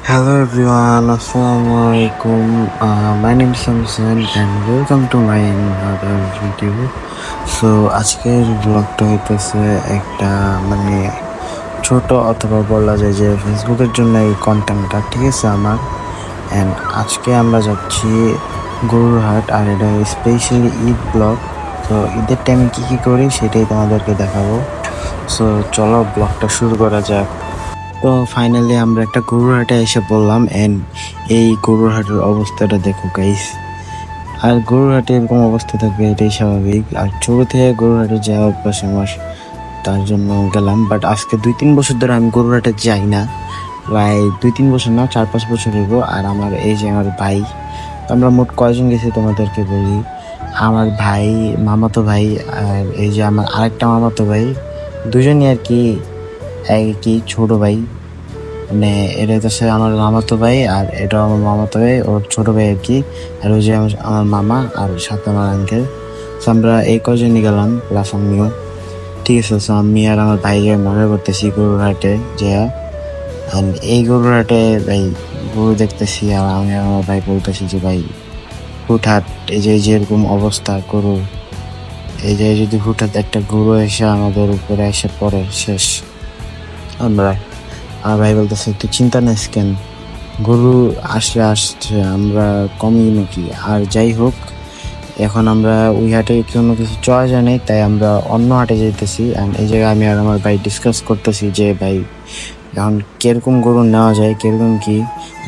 Hello everyone, Assalamualaikum. My name is Samson and welcome to my another video. So আজকের ব্লগটা হইতেছে একটা মানে ছোট অথবা বলা যায় যে ফেসবুকের জন্য এই কন্টেন্টটা, ঠিক আছে আমার। অ্যান্ড আজকে আমরা যাচ্ছি গরুরহাট, আর এটা স্পেশালি ঈদ ব্লগ। তো ঈদের টাইমে কী করি সেটাই তোমাদেরকে দেখাবো। সো চলো ব্লগটা শুরু করা যাক। তো ফাইনালি আমরা একটা গরুর হাটে এসে পড়লাম, এন্ড এই গরুর হাটের অবস্থাটা দেখো গাইস। আর গরুর হাটে এরকম অবস্থা থাকবে এটাই স্বাভাবিক, আর ছোট থেকে গরুর হাটে যাওয়া অভ্যাস আমার, তার জন্য গেলাম। বাট আজকে 2-3 বছর ধরে আমি গরুর হাটে যাই না, প্রায় 2-3 বছর না, 4-5 বছর হইব। আর আমার এই যে আমার ভাই, আমরা মোট কয়জন গেছি তোমাদেরকে বলি। আমার ভাই, মামাতো ভাই, আর এই যে আমার আরেকটা মামাতো ভাই, দুজনই আর কি একই ছোট ভাই। মানে এটা হচ্ছে আমার মামাতো ভাই, আর এটা আমার মামাতো ভাই, ওর ছোট ভাই আর কি। আর ওই যে আমার মামা, আর সাথে আমার আঙ্কেল। তো আমরা এই কজনই গেলাম, প্লাস আমিও। ঠিক আছে, তো আমি আর আমার ভাইকে মনে করতেছি গরুর হাটে যে এই গরুর হাটে ভাই গরু দেখতেছি, আর আমি আর আমার ভাই বলতেছি যে ভাই হুটহাট এই যে এরকম অবস্থা গরু, এই যে যদি হুটহাট একটা গরু এসে আমাদের উপরে এসে পড়ে শেষ আমরা। আর ভাই বলতেছে তুই চিন্তা নিস কেন, গরু আসলে আসছে, আমরা কমই নাকি। আর যাই হোক, এখন আমরা ওই হাটে কোনো কিছু চলা যায় নাই, তাই আমরা অন্য হাটে যাইতেছি। এই জায়গায় আমি আর আমার ভাই ডিসকাস করতেছি যে ভাই এখন কিরকম গরু নেওয়া যায়, কিরকম কি।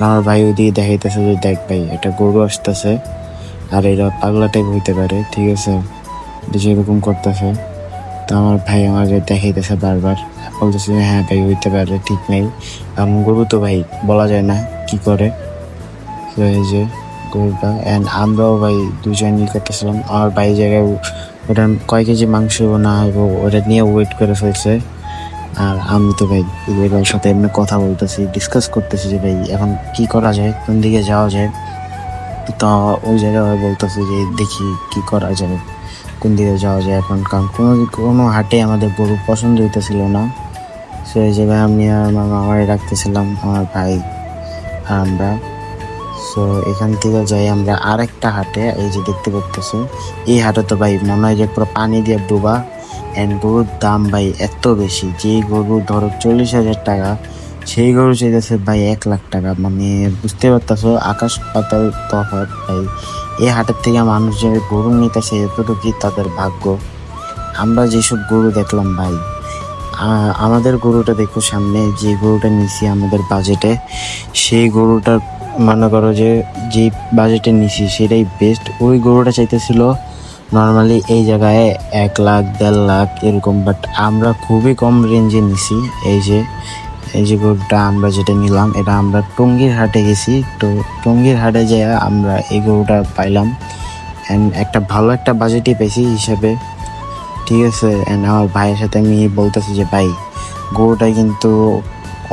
আমার ভাই ওইদিকে দেখাইতেছে যে দেখ ভাই একটা গরু আসতেছে, আর এটা পাগলা টাইপ হইতে পারে, ঠিক আছে, যেরকম করতেছে। তো আমার ভাই আমাকে দেখাইতেছে বারবার, বলতেছে হ্যাঁ ভাই হইতে পারে, ঠিক নেই। এমন গরু তো ভাই বলা যায় না কি করে। তো এই যে গরুটা, অ্যান্ড আমরাও ভাই দুজনই করতেছিলাম। আমার ভাই জায়গায় ওটা কয় কেজি মাংস না হইব ওটা নিয়ে ওয়েট করে ফেলছে। আর আমি তো ভাই ওর সাথে এমনি কথা বলতেছি, ডিসকাস করতেছি যে ভাই এখন কি করা যায়, কোন দিকে যাওয়া যায়। তো ওই জায়গায় বলতেছে যে দেখি কি করা যাবে, কোন দিকে যাওয়া যায় এখন, কারণ কোনো হাটে আমাদের গরু পছন্দ হইতেছিল না। সো এই জায়গায় আমি আর আমার মামারে রাখতেছিলাম, আমার ভাই আর আমরা। সো এখান থেকে যাই আমরা আরেকটা হাটে, এই যে দেখতে পাচ্তেছো এই হাটে তো ভাই মনে হয় যে পুরো পানি দিয়ে ডোবা। অ্যান্ড গরুর দাম ভাই এত বেশি, যে গরু ধরো 40,000 টাকা, সেই গরু চাইতেছে ভাই 1 লাখ টাকা। মানে বুঝতে পারতেছো আকাশ পাতাল তফাৎ ভাই। এই হাটের থেকে মানুষ যে গরু নিতেছে এতটুকুই তাদের ভাগ্য। আমরা যেসব গরু দেখলাম ভাই, আমাদের গরুটা দেখো সামনে, যে গরুটা নিছি আমাদের বাজেটে, সেই গরুটার মনে করো যে যে বাজেটে নিছি সেটাই বেস্ট। ওই গরুটা চাইতেছিল নর্মালি এই জায়গায় 1 লাখ 1.5 লাখ এরকম, বাট আমরা খুবই কম রেঞ্জে নিছি। এই যে গরুটা আমরা যেটা নিলাম, এটা আমরা টঙ্গীর হাটে গেছি। তো টঙ্গীর হাটে যেয়ে আমরা এই গরুটা পাইলাম, অ্যান্ড একটা ভালো একটা বাজেটই পেয়েছি হিসাবে, ঠিক আছে। অ্যান্ড আমার ভাইয়ের সাথে আমি বলতেছি যে ভাই গরুটা কিন্তু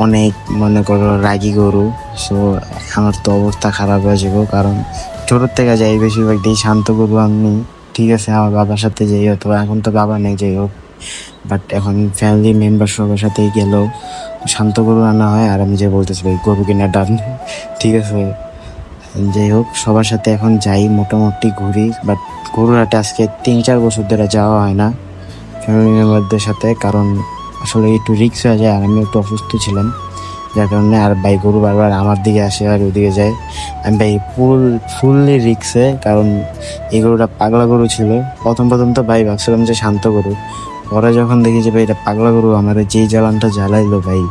অনেক মনে করো রাগী গরু। সো আমার তো অবস্থা খারাপ হয়ে যাবো, কারণ ছোটোর থেকে যাই বেশিরভাগ দিয়ে শান্ত গরু আমি, ঠিক আছে। আমার বাবার সাথে যাই, অথবা এখন তো বাবা নেই, যাই হোক, বাট এখন ফ্যামিলি মেম্বার সবার সাথেই গেলেও শান্ত গরু আনা হয়। আর আমি যে বলতেছি ভাই গরু কিনা ডান, ঠিক আছে। যাই হোক, সবার সাথে এখন যাই, মোটামুটি ঘুরি। বাট গরুর হাটে আজকে 3-4 বছর ধরে যাওয়া হয় না ফ্যামিলি মেম্বারদের সাথে, কারণ আসলে একটু রিক্স হয়ে যায়, আর আমি একটু অসুস্থ ছিলাম, যার কারণে। আর ভাই গরু বারবার আমার দিকে আসে আর ওইদিকে যায়, আমি ভাই ফুললি রিক্সে, কারণ এই গরুটা পাগলা গরু ছিল। প্রথম তো ভাই ভাবছিলাম যে শান্ত গরু, পরে যখন দেখি যে ভাই এটা পাগলা গরু, আমার যেই জ্বালানটা জ্বালাইলো ভাই,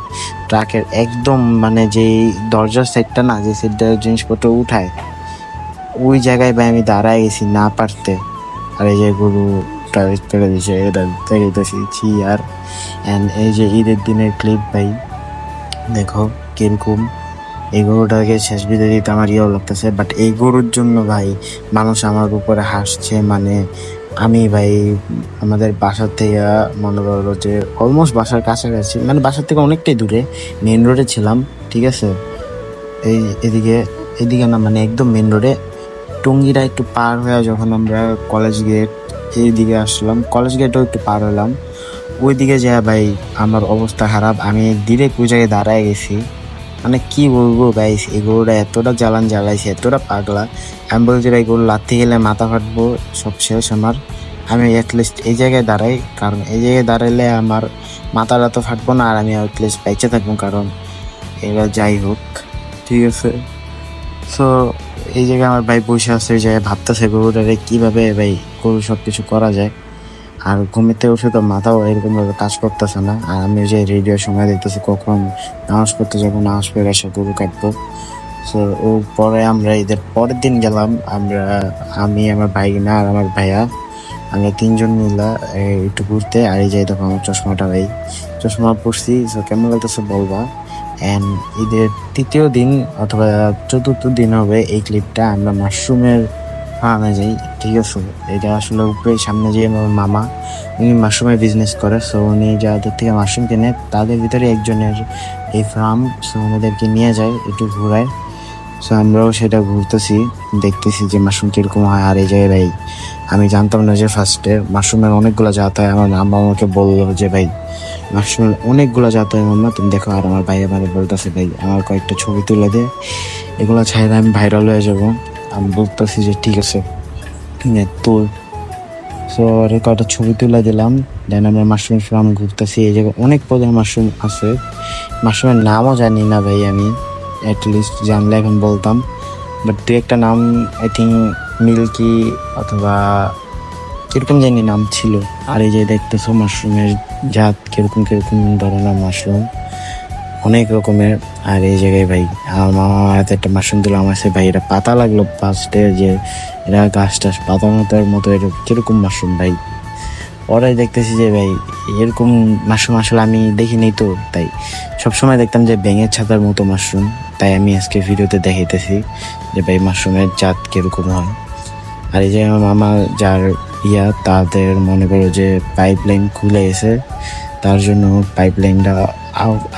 ট্রাকের একদম মানে যেই দরজার সাইডটা না, যে সাইডটা জিনিসপত্র উঠায়, ওই জায়গায় ভাই আমি দাঁড়ায় গেছি না পারতে। আর এই যে গরুটা ফেলে দিয়েছে, এটা দেখেছি। আর অ্যান্ড এই যে ঈদের দিনের ক্লিপ ভাই, দেখো কিরকম এই গরুটাকে শেষ বিদায় দিতে আমার ইয়েও লাগতেছে। বাট এই গরুর জন্য ভাই মানুষ আমার উপরে হাসছে। মানে আমি ভাই আমাদের বাসার থেকে মনে করো যে অলমোস্ট বাসার কাছাকাছি, মানে বাসার থেকে অনেকটাই দূরে মেন রোডে ছিলাম, ঠিক আছে। এদিকে না, মানে একদম মেন রোডে। টঙ্গিরা একটু পার হয়ে যখন আমরা কলেজ গেট এইদিকে আসলাম, কলেজ গেটও একটু পার হলাম, ওইদিকে যায় ভাই আমার অবস্থা খারাপ। আমি ডিরেক্ট ওই জায়গায় দাঁড়ায় গেছি, মানে কি বলবো গাইস, এই গরুটা এতটা জ্বালান জ্বালাইছে, এতটা পাগলা। আমি বলছি ভাই গরু লাথি গেলে মাথা ফাটবো, সব শেষ আমার। আমি অ্যাটলিস্ট এই জায়গায় দাঁড়াই, কারণ এই জায়গায় দাঁড়াইলে আমার মাথাটা তো ফাটবো না, আর আমি অ্যাটলিস্ট বেঁচে থাকবো। কারণ এবার যাই হোক, ঠিক আছে। সো এই জায়গায় আমার ভাই বসে আছে, ওই জায়গায় ভাবতেছে গরুটারে কিভাবে ভাই গরু সব কিছু করা যায়। আর ঘুমিতে উঠে তো মাথাও এরকম ভাবে কাজ করতেছে না। আর আমি যে রেডিও সময় দেখতেছি কখন নামাজ পড়তে যাবো, নামাজ পড়ে এসে গরু কাটবো। সো ও পরে আমরা ঈদের পরের দিন গেলাম, আমি আমার ভাইনা আর আমার ভাইয়া, আমরা তিনজন মিলা একটু ঘুরতে। আর এই যে দেখো আমার চশমাটা ভাই, চশমা পরছি। সো কেমন লাগতেছে বলবা। অ্যান্ড ঈদের তৃতীয় দিন অথবা চতুর্থ দিন হবে এই ক্লিপটা, আমরা মাশরুমের ফার্মে যাই, ঠিক আছে। এটা আসলে উপরে সামনে যে আমার মামা, উনি মাশরুমের বিজনেস করে। সো উনি যাদের থেকে মাশরুম কিনে তাদের ভিতরে একজনের এই ফার্ম। সো আমাদেরকে নিয়ে যায় একটু ঘুরায়। সো আমরাও সেটা ঘুরতেছি, দেখতেছি যে মাশরুম কিরকম হয়। আর এই জায়গায় ভাই আমি জানতাম না যে ফার্স্টে মাশরুমের অনেকগুলো জাত হয়। আমার আম্মা আমাকে বললো যে ভাই মাশরুমের অনেকগুলো জাত হয় মাম্মা, তুমি দেখো। আর আমার ভাই আমার বলতেছে ভাই আমার কয়েকটা ছবি তুলে দে, এগুলো ছাইলে আমি ভাইরাল হয়ে যাবো। আমি বলতেছি যে ঠিক আছে তোর। সো কয়েকটা ছবি তুলে দিলাম। দেন আমরা মাশরুম ফার্ম ঘুরতেছি। এই জায়গায় অনেক প্রকার মাশরুম আছে, মাশরুমের নামও জানি না ভাই আমি, অ্যাটলিস্ট জানলে এখন বলতাম। বাট দু একটা নাম আই থিঙ্ক মিল্কি অথবা কিরকম জানি নাম ছিল। আর এই যে দেখতেছো মাশরুমের জাত কিরকম কিরকম ধরনের মাশরুম, অনেক রকমের। আর এই জায়গায় ভাই আমার মামা হাতে একটা মাশরুম দিল, আমার সে ভাই এটা পাতা লাগলো ফার্স্টে, যে এরা গাছ টাছ পাতা মতার মতো এটা কিরকম মাশরুম ভাই। ওরাই দেখতেছি যে ভাই এরকম মাশরুম আসলে আমি দেখিনি, তো তাই সবসময় দেখতাম যে ব্যাঙের ছাতার মতো মাশরুম। তাই আমি আজকে ভিডিওতে দেখাইতেছি যে ভাই মাশরুমের জাত কিরকম হয়। আর এই যে আমার মামা যার তাদের মনে করো যে পাইপ লাইন খুলে গেছে, তার জন্য পাইপ লাইনটা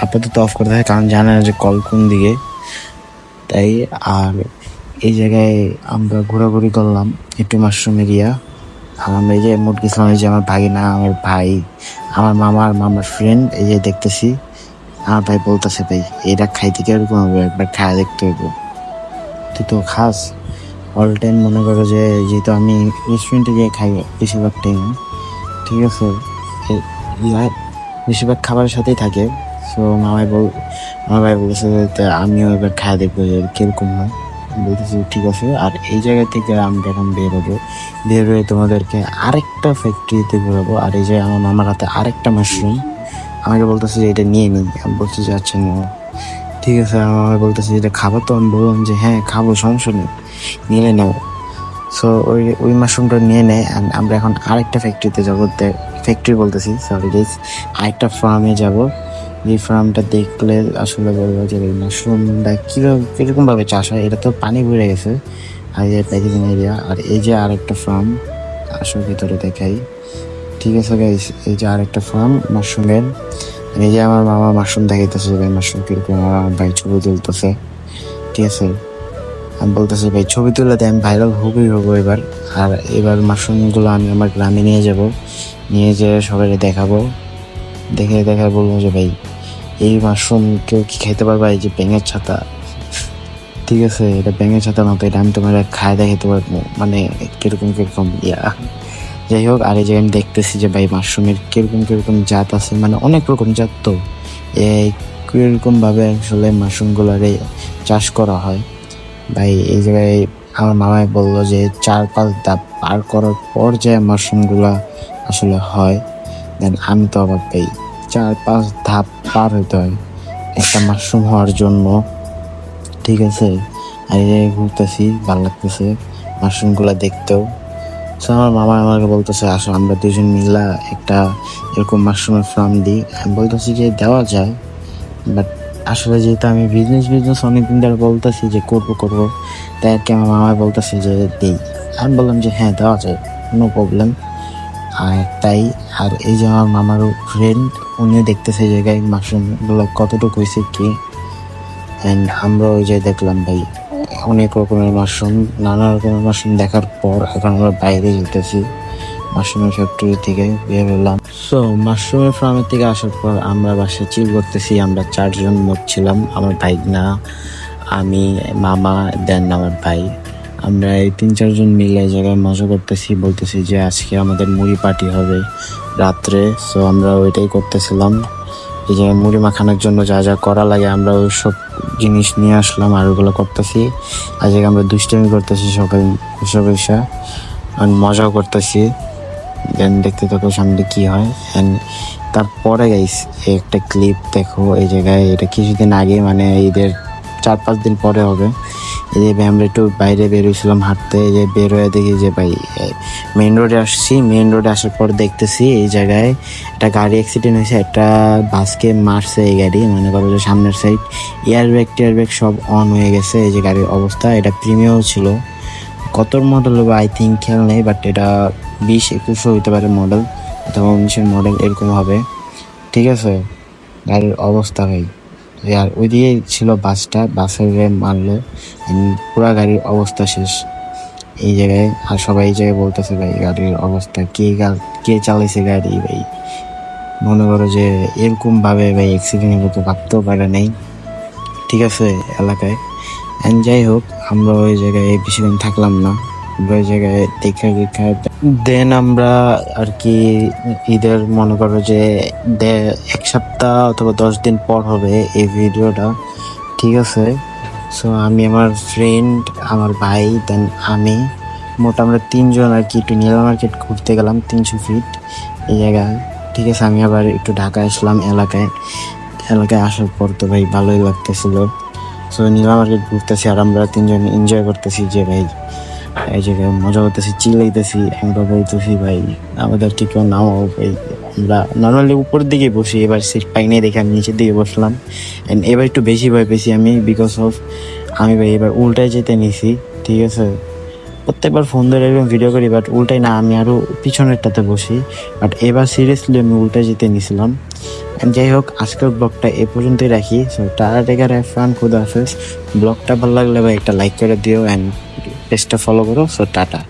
আপাতত অফ করতে হয়, কারণ জানে না যে কল কোন দিকে। তাই আর এই জায়গায় আমরা ঘোরাঘুরি করলাম একটু মাশরুম এরিয়া। আর আমরা এই যে মোট গেছিলাম, এই যে আমার ভাগিনা, আমার ভাই, আমার মামার ফ্রেন্ড। এই যে দেখতেছি আমার ভাই বলতেছে ভাই এটা খাইতে কিরকম হবে, একবার খাওয়া দেখতে হইব। তুই তো খাস অল টাইম, মনে করো যে যেহেতু আমি রেস্টুরেন্টে গিয়ে খাই বেশিরভাগ টাইম, ঠিক আছে, বেশিরভাগ খাবারের সাথেই থাকে। সো আমার ভাই বলতেছে আমিও এবার খাওয়া দেখবো যে কিরকম হয়। বলতেছি ঠিক আছে। আর এই জায়গা থেকে আমরা এখন বের হয়ে তোমাদেরকে আরেকটা ফ্যাক্টরিতে ঘুরাবো। আর এই যে আমার মামার হাতে আরেকটা মাশরুম, আমাকে বলতেছে যে এটা নিয়ে নিই। আমি বলছি যে আচ্ছা নিও, ঠিক আছে। আমার বলতেছে এটা খাবো, তো আমি বললাম যে হ্যাঁ খাবো, সমস্যা নেই, নিয়ে নাও। সো ওই মাশরুমটা নিয়ে নেয়। আমরা এখন আরেকটা ফ্যাক্টরিতে যাবো, ফ্যাক্টরি বলতেছি সরি গাইস, আরেকটা ফার্মে যাব। যে ফার্মটা দেখলে আসলে বলবো যে এই মাশরুমটা কিরকম ভাবে চাষ হয়। এটা তো পানি ভরে গেছে, আর এই প্যাকেজিং এরিয়া। আর এই যে আরেকটা ফার্ম, আসলে ভিতরে দেখাই, ঠিক আছে গাইস। এই যে আরেকটা ফার্ম মাশরুমের। এই যে আমার মামা মাশরুম দেখাইতেছে, ভাই মাশরুম কিরকম, আমার ভাই ছবি তুলতেছে, ঠিক আছে। আমি বলতেছি ভাই ছবি তুলে দেয়, আমি ভাইরাল হবো এবার। আর এবার মাশরুমগুলো আমি আমার গ্রামে নিয়ে যাব, নিয়ে যেয়ে সবাই দেখাবো, দেখে বলবো যে ভাই এই মাশরুম কেউ কি খাইতে পারবা, এই যে ব্যাঙের ছাতা, ঠিক আছে, এটা ব্যাঙের ছাতা মতো, এটা আমি তোমার খায় দেখাইতে পারবো, মানে কিরকম যাই হোক। আর এই যে আমি দেখতেছি যে ভাই মাশরুমের কিরকম জাত আছে, মানে অনেক রকম জাত। তো এই কিরকম ভাবে আসলে মাশরুমগুলোরে চাষ করা হয় ভাই। এই জায়গায় আমার মামাই বললো যে 4-5 ধাপ পার করার পর যে মাশরুমগুলা আসলে হয়। দেন আমি তো অবাক পাই, 4-5 ধাপ পার হইতে হয় একটা মাশরুম হওয়ার জন্য, ঠিক আছে। আর এই জায়গায় ঘুরতেছি, ভালো লাগতেছে মাশরুমগুলা দেখতেও। তো আমার মামা আমাকে বলতেছে আসো আমরা দুজন মিলা একটা এরকম মাশরুমের ফার্ম দিই। আমি বলতেছি যে দেওয়া যায়, বাট আসলে যেহেতু আমি বিজনেস অনেকদিন ধরে বলতেছি যে করবো, তাই আর কি আমার মামা বলতেছে যে দিই। আমি বললাম যে হ্যাঁ দেওয়া যায়, নো প্রবলেম। আর তাই আর এই যে আমার মামার ফ্রেন্ড, উনিও দেখতেছে এই জায়গায় মাশরুমগুলো কতটুকু হয়েছে কি। অ্যান্ড আমরা ওই যে দেখলাম ভাই অনেক রকমের মাশরুম, নানা রকমের মাশরুম দেখার পর এখন আমরা বাইরে যেতেছি। মাশরুমের ফ্যাক্টরি থেকে বের হলাম। সো মাশরুমের ফার্মের থেকে আসার পর আমরা বাসায় চিল করতেছি। আমরা 4 জন মোট ছিলাম, আমার ভাইগনা, আমি, মামা, দেন আমার ভাই। আমরা এই 3-4 জন মিলে এই জায়গায় মজা করতেছি, বলতেছি যে আজকে আমাদের মুড়ি পার্টি হবে রাত্রে। সো আমরা ওইটাই করতেছিলাম। এই জায়গায় মুড়ি মাখানোর জন্য যা যা করা লাগে আমরা ওই সব জিনিস নিয়ে আসলাম আর ওগুলো করতেছি। আজকে আমরা দুষ্টামি করতেছি সকাল বসে বসে, আর মজাও করতেছি। দেন দেখতে থাকো সামনে কি হয়। অ্যান্ড তারপরে গাইস একটা ক্লিপ দেখো এই জায়গায়, এটা কিছুদিন আগে মানে ঈদের 4-5 দিন পরে হবে। এই যে ভাই আমরা একটু বাইরে বেরোইছিলাম হাঁটতে, এই যে বের হয়ে দেখি যে ভাই মেইন রোডে আসছি। মেইন রোডে আসার পর দেখতেছি এই জায়গায় একটা গাড়ি অ্যাক্সিডেন্ট হয়েছে, একটা বাসকে মারছে এই গাড়ি, মনে করো যে সামনের সাইড এয়ারব্যাগ সব অন হয়ে গেছে। এই যে গাড়ির অবস্থা, এটা প্রিমিয়াম ছিল। কত মডেল হবে আই থিঙ্ক খেয়াল নেই, বাট এটা 20-21 হইতে পারে মডেল, অথবা 19-এর মডেল এরকম হবে। ঠিক আছে, গাড়ির অবস্থা ভাই। আর ওইদিকে ছিল বাসটা, বাসের মারলো, পুরা গাড়ির অবস্থা শেষ এই জায়গায়। আর সবাই এই জায়গায় বলতেছে ভাই গাড়ির অবস্থা, কে চালাইছে গাড়ি ভাই। মনে করো যে এরকম ভাবে ভাই অ্যাক্সিডেন্ট হতো ভাবতেও পারে নাই। ঠিক আছে এলাকায়। অ্যান্ড যাই হোক, আমরা ওই জায়গায় বেশিদিন থাকলাম না, ওই জায়গায় দেখা দেন আমরা আর কি ঈদের মনে করো যে 1 সপ্তাহ অথবা 10 দিন পর হবে এই ভিডিওটা। ঠিক আছে, সো আমি, আমার ফ্রেন্ড, আমার ভাই, দেন আমি, মোট আমরা 3 জন আর কি একটু নীলা মার্কেট ঘুরতে গেলাম 300 ফিট এই জায়গায়। ঠিক আছে, আমি আবার একটু ঢাকা আসলাম এলাকায় আসার পর তো ভাই ভালোই লাগতেছিল। সো নীলা মার্কেট ঘুরতেছি আর আমরা 3 জন এনজয় করতেছি যে ভাই এই জায়গায় মজা করতেছি, চিল্লাইতেছি। আমরা বলতেছি ভাই আমাদের ঠিক নাও ভাই। আমরা নর্মালি উপরের দিকে বসি, এবার সিট পাই নাই দেখে আমি নিচের দিকে বসলাম। অ্যান্ড এবার একটু বেশি ভয় পেয়েছি আমি, বিকজ অফ আমি ভাই এবার উল্টায় যেতে নিছি। ঠিক আছে, প্রত্যেকবার ফোন ধরে এরকম ভিডিও করি, বাট উল্টাই না, আমি আরও পিছনেরটাতে বসি। বাট এবার সিরিয়াসলি আমি উল্টায় যেতে নিয়েছিলাম। যাই হোক, আজকের ব্লগটা এ পর্যন্তই রাখি। So tata, taker, have fun, খুদা হাফেজ। ব্লগটা ভালো লাগলে ভাই একটা লাইক করে দিও অ্যান্ড পেজটা ফলো করো। So tata.